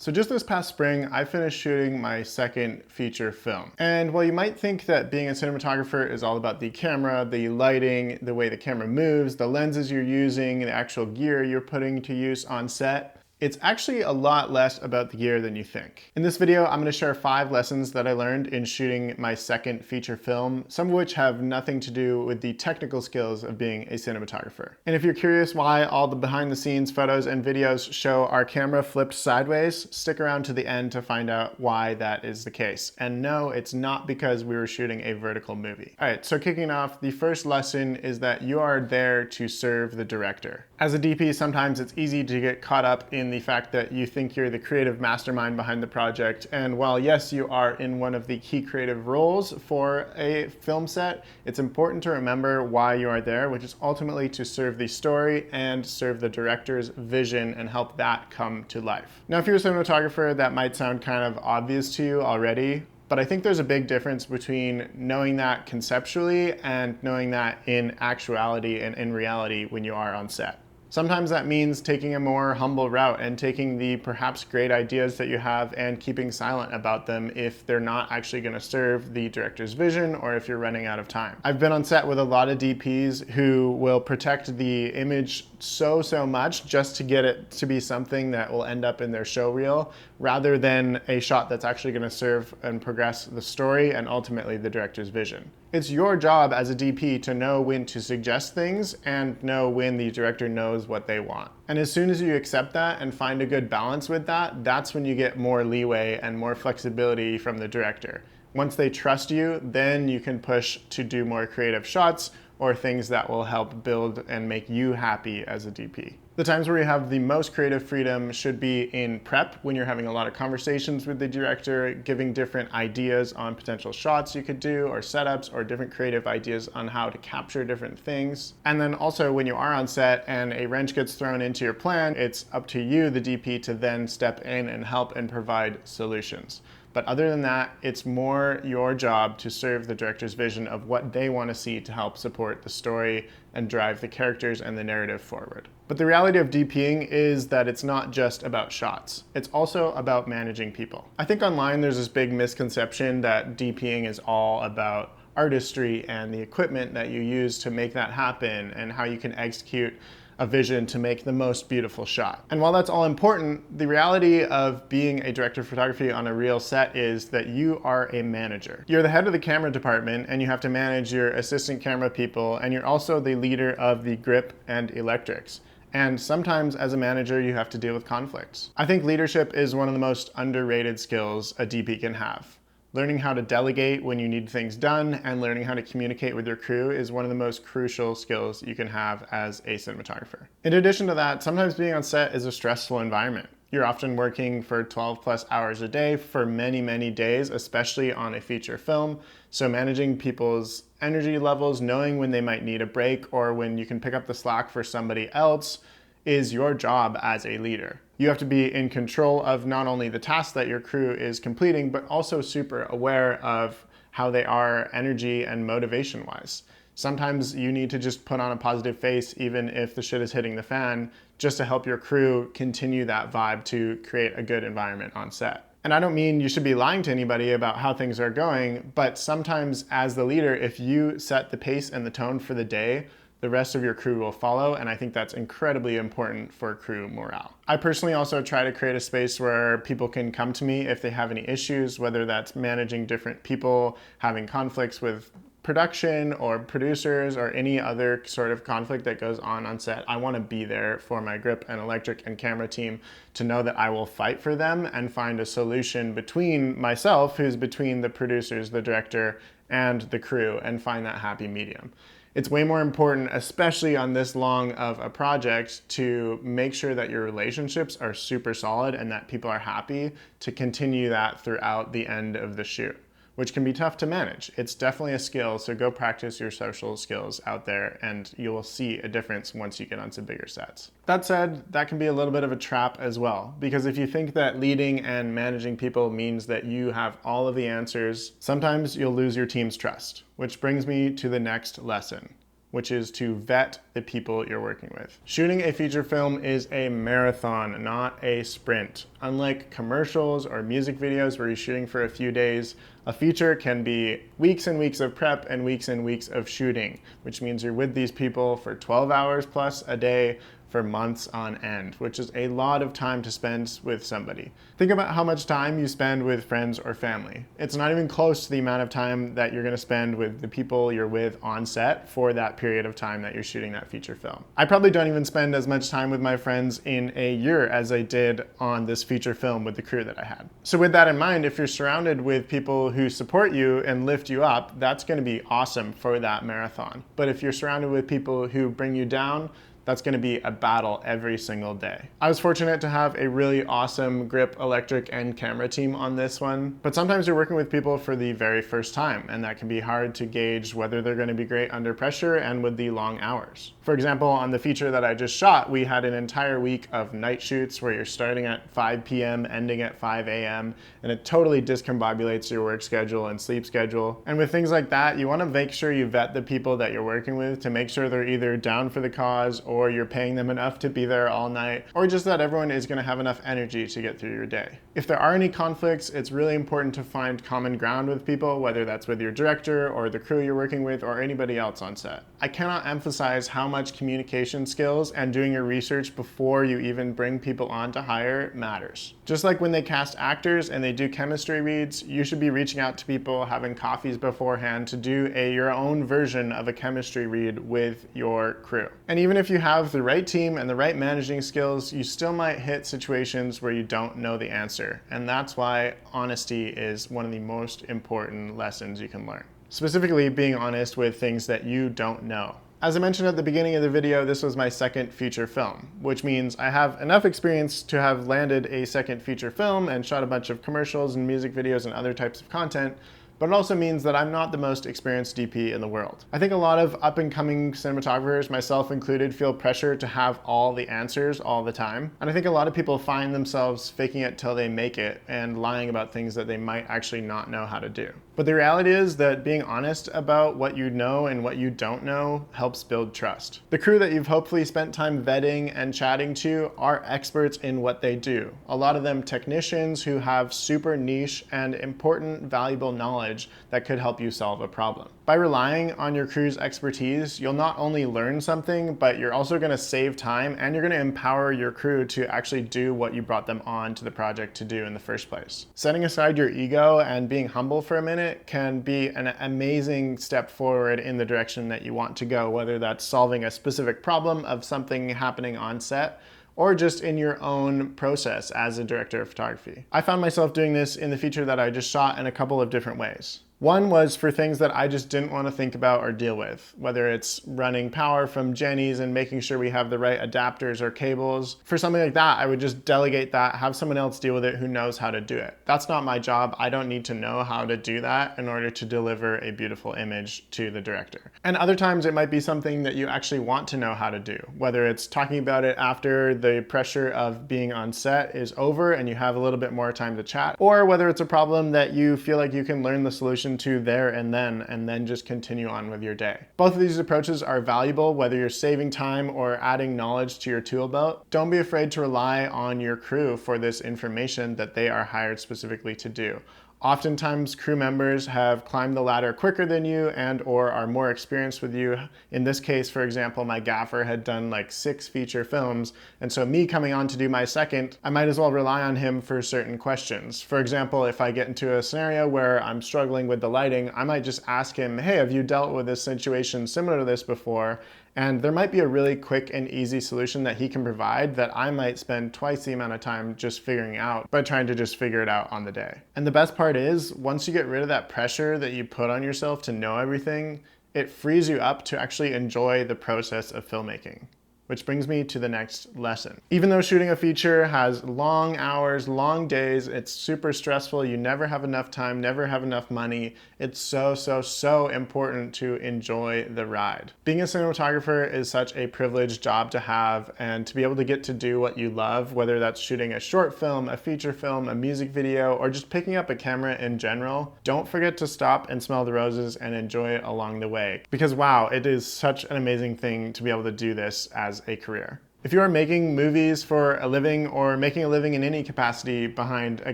So just this past spring, I finished shooting my second feature film. And while you might think that being a cinematographer is all about the camera, the lighting, the way the camera moves, the lenses you're using, the actual gear you're putting to use on set, it's actually a lot less about the gear than you think. In this video, I'm going to share 5 lessons that I learned in shooting my second feature film, some of which have nothing to do with the technical skills of being a cinematographer. And if you're curious why all the behind the scenes photos and videos show our camera flipped sideways, stick around to the end to find out why that is the case. And no, it's not because we were shooting a vertical movie. All right, so kicking off, the first lesson is that you are there to serve the director. As a DP, sometimes it's easy to get caught up in the fact that you think you're the creative mastermind behind the project. And while yes, you are in one of the key creative roles for a film set, it's important to remember why you are there, which is ultimately to serve the story and serve the director's vision and help that come to life. Now, if you're a cinematographer, that might sound kind of obvious to you already, but I think there's a big difference between knowing that conceptually and knowing that in actuality and in reality when you are on set. Sometimes that means taking a more humble route and taking the perhaps great ideas that you have and keeping silent about them if they're not actually going to serve the director's vision or if you're running out of time. I've been on set with a lot of DPs who will protect the image so much just to get it to be something that will end up in their show reel rather than a shot that's actually going to serve and progress the story and ultimately the director's vision. It's your job as a DP to know when to suggest things and know when the director knows what they want. And as soon as you accept that and find a good balance with that, that's when you get more leeway and more flexibility from the director. Once they trust you, then you can push to do more creative shots or things that will help build and make you happy as a DP. The times where you have the most creative freedom should be in prep, when you're having a lot of conversations with the director, giving different ideas on potential shots you could do or setups or different creative ideas on how to capture different things. And then also when you are on set and a wrench gets thrown into your plan, it's up to you, the DP, to then step in and help and provide solutions. But other than that, it's more your job to serve the director's vision of what they want to see to help support the story and drive the characters and the narrative forward. But the reality of DPing is that it's not just about shots. It's also about managing people. I think online there's this big misconception that DPing is all about artistry and the equipment that you use to make that happen and how you can execute a vision to make the most beautiful shot. And while that's all important, the reality of being a director of photography on a real set is that you are a manager. You're the head of the camera department and you have to manage your assistant camera people, and you're also the leader of the grip and electrics. And sometimes as a manager, you have to deal with conflicts. I think leadership is one of the most underrated skills a DP can have. Learning how to delegate when you need things done and learning how to communicate with your crew is one of the most crucial skills you can have as a cinematographer. In addition to that, sometimes being on set is a stressful environment. You're often working for 12+ hours a day for many days, especially on a feature film. So managing people's energy levels, knowing when they might need a break or when you can pick up the slack for somebody else is your job as a leader. You have to be in control of not only the tasks that your crew is completing, but also super aware of how they are energy and motivation wise. Sometimes you need to just put on a positive face even if the shit is hitting the fan, just to help your crew continue that vibe to create a good environment on set. And I don't mean you should be lying to anybody about how things are going, but sometimes as the leader, if you set the pace and the tone for the day, the rest of your crew will follow, and I think that's incredibly important for crew morale. I personally also try to create a space where people can come to me if they have any issues, whether that's managing different people, having conflicts with production or producers or any other sort of conflict that goes on set. I want to be there for my grip and electric and camera team to know that I will fight for them and find a solution between myself, who's between the producers, the director, and the crew, and find that happy medium. It's way more important, especially on this long of a project, to make sure that your relationships are super solid and that people are happy to continue that throughout the end of the shoot, which can be tough to manage. It's definitely a skill, so go practice your social skills out there and you will see a difference once you get onto bigger sets. That said, that can be a little bit of a trap as well, because if you think that leading and managing people means that you have all of the answers, sometimes you'll lose your team's trust, which brings me to the next lesson. which is to vet the people you're working with. Shooting a feature film is a marathon, not a sprint. Unlike commercials or music videos where you're shooting for a few days, a feature can be weeks and weeks of prep and weeks of shooting, which means you're with these people for 12 hours plus a day for months on end, which is a lot of time to spend with somebody. Think about how much time you spend with friends or family. It's not even close to the amount of time that you're gonna spend with the people you're with on set for that period of time that you're shooting that feature film. I probably don't even spend as much time with my friends in a year as I did on this feature film with the crew that I had. So with that in mind, if you're surrounded with people who support you and lift you up, that's gonna be awesome for that marathon. But if you're surrounded with people who bring you down, that's gonna be a battle every single day. I was fortunate to have a really awesome grip, electric, and camera team on this one, but sometimes you're working with people for the very first time, and that can be hard to gauge whether they're gonna be great under pressure and with the long hours. For example, on the feature that I just shot, we had an entire week of night shoots where you're starting at 5 p.m., ending at 5 a.m., and it totally discombobulates your work schedule and sleep schedule. And with things like that, you wanna make sure you vet the people that you're working with to make sure they're either down for the cause or you're paying them enough to be there all night, or just that everyone is gonna have enough energy to get through your day. If there are any conflicts, it's really important to find common ground with people, whether that's with your director or the crew you're working with or anybody else on set. I cannot emphasize how much communication skills and doing your research before you even bring people on to hire matters. Just like when they cast actors and they do chemistry reads, you should be reaching out to people, having coffees beforehand to do your own version of a chemistry read with your crew. And even if you have the right team and the right managing skills, you still might hit situations where you don't know the answer. And that's why honesty is one of the most important lessons you can learn. Specifically, being honest with things that you don't know. As I mentioned at the beginning of the video, this was my second feature film, which means I have enough experience to have landed a second feature film and shot a bunch of commercials and music videos and other types of content, but it also means that I'm not the most experienced DP in the world. I think a lot of up-and-coming cinematographers, myself included, feel pressure to have all the answers all the time. And I think a lot of people find themselves faking it till they make it and lying about things that they might actually not know how to do. But the reality is that being honest about what you know and what you don't know helps build trust. The crew that you've hopefully spent time vetting and chatting to are experts in what they do. A lot of them technicians who have super niche and important, valuable knowledge that could help you solve a problem. By relying on your crew's expertise, you'll not only learn something, but you're also gonna save time and you're gonna empower your crew to actually do what you brought them on to the project to do in the first place. Setting aside your ego and being humble for a minute can be an amazing step forward in the direction that you want to go, whether that's solving a specific problem of something happening on set or just in your own process as a director of photography. I found myself doing this in the feature that I just shot in a couple of different ways. One was for things that I just didn't want to think about or deal with, whether it's running power from Jenny's and making sure we have the right adapters or cables. For something like that, I would just delegate that, have someone else deal with it who knows how to do it. That's not my job. I don't need to know how to do that in order to deliver a beautiful image to the director. And other times it might be something that you actually want to know how to do, whether it's talking about it after the pressure of being on set is over and you have a little bit more time to chat, or whether it's a problem that you feel like you can learn the solution to there and then just continue on with your day. Both of these approaches are valuable whether you're saving time or adding knowledge to your tool belt. Don't be afraid to rely on your crew for this information that they are hired specifically to do. Oftentimes, crew members have climbed the ladder quicker than you and or are more experienced with you. In this case, for example, my gaffer had done like 6 feature films, and so me coming on to do my second, I might as well rely on him for certain questions. For example, if I get into a scenario where I'm struggling with the lighting, I might just ask him, hey, have you dealt with this situation similar to this before? And there might be a really quick and easy solution that he can provide that I might spend twice the amount of time just figuring out by trying to just figure it out on the day. And the best part is, once you get rid of that pressure that you put on yourself to know everything, it frees you up to actually enjoy the process of filmmaking. Which brings me to the next lesson. Even though shooting a feature has long hours, long days, it's super stressful, you never have enough time, never have enough money, it's so important to enjoy the ride. Being a cinematographer is such a privileged job to have, and to be able to get to do what you love, whether that's shooting a short film, a feature film, a music video, or just picking up a camera in general, don't forget to stop and smell the roses and enjoy it along the way. Because wow, it is such an amazing thing to be able to do this as a career. If you are making movies for a living or making a living in any capacity behind a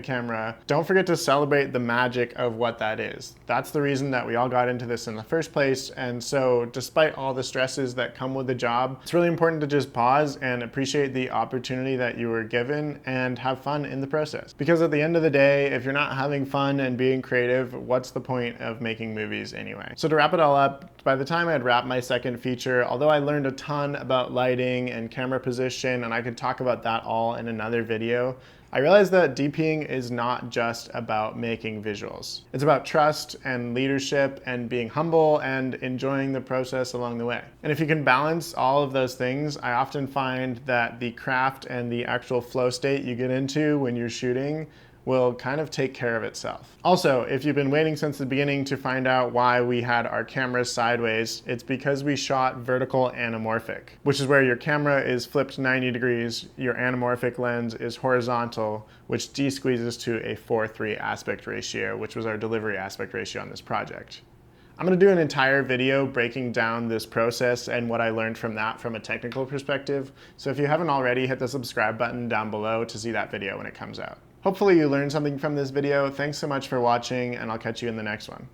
camera, don't forget to celebrate the magic of what that is. That's the reason that we all got into this in the first place, and so despite all the stresses that come with the job, it's really important to just pause and appreciate the opportunity that you were given and have fun in the process. Because at the end of the day, if you're not having fun and being creative, what's the point of making movies anyway? So to wrap it all up, by the time I had wrapped my second feature, although I learned a ton about lighting and camera position, and I could talk about that all in another video, I realized that DPing is not just about making visuals. It's about trust and leadership and being humble and enjoying the process along the way. And if you can balance all of those things, I often find that the craft and the actual flow state you get into when you're shooting will kind of take care of itself. Also, if you've been waiting since the beginning to find out why we had our cameras sideways, it's because we shot vertical anamorphic, which is where your camera is flipped 90 degrees, your anamorphic lens is horizontal, which de-squeezes to a 4:3 aspect ratio, which was our delivery aspect ratio on this project. I'm gonna do an entire video breaking down this process and what I learned from that from a technical perspective, so if you haven't already, hit the subscribe button down below to see that video when it comes out. Hopefully you learned something from this video. Thanks so much for watching, and I'll catch you in the next one.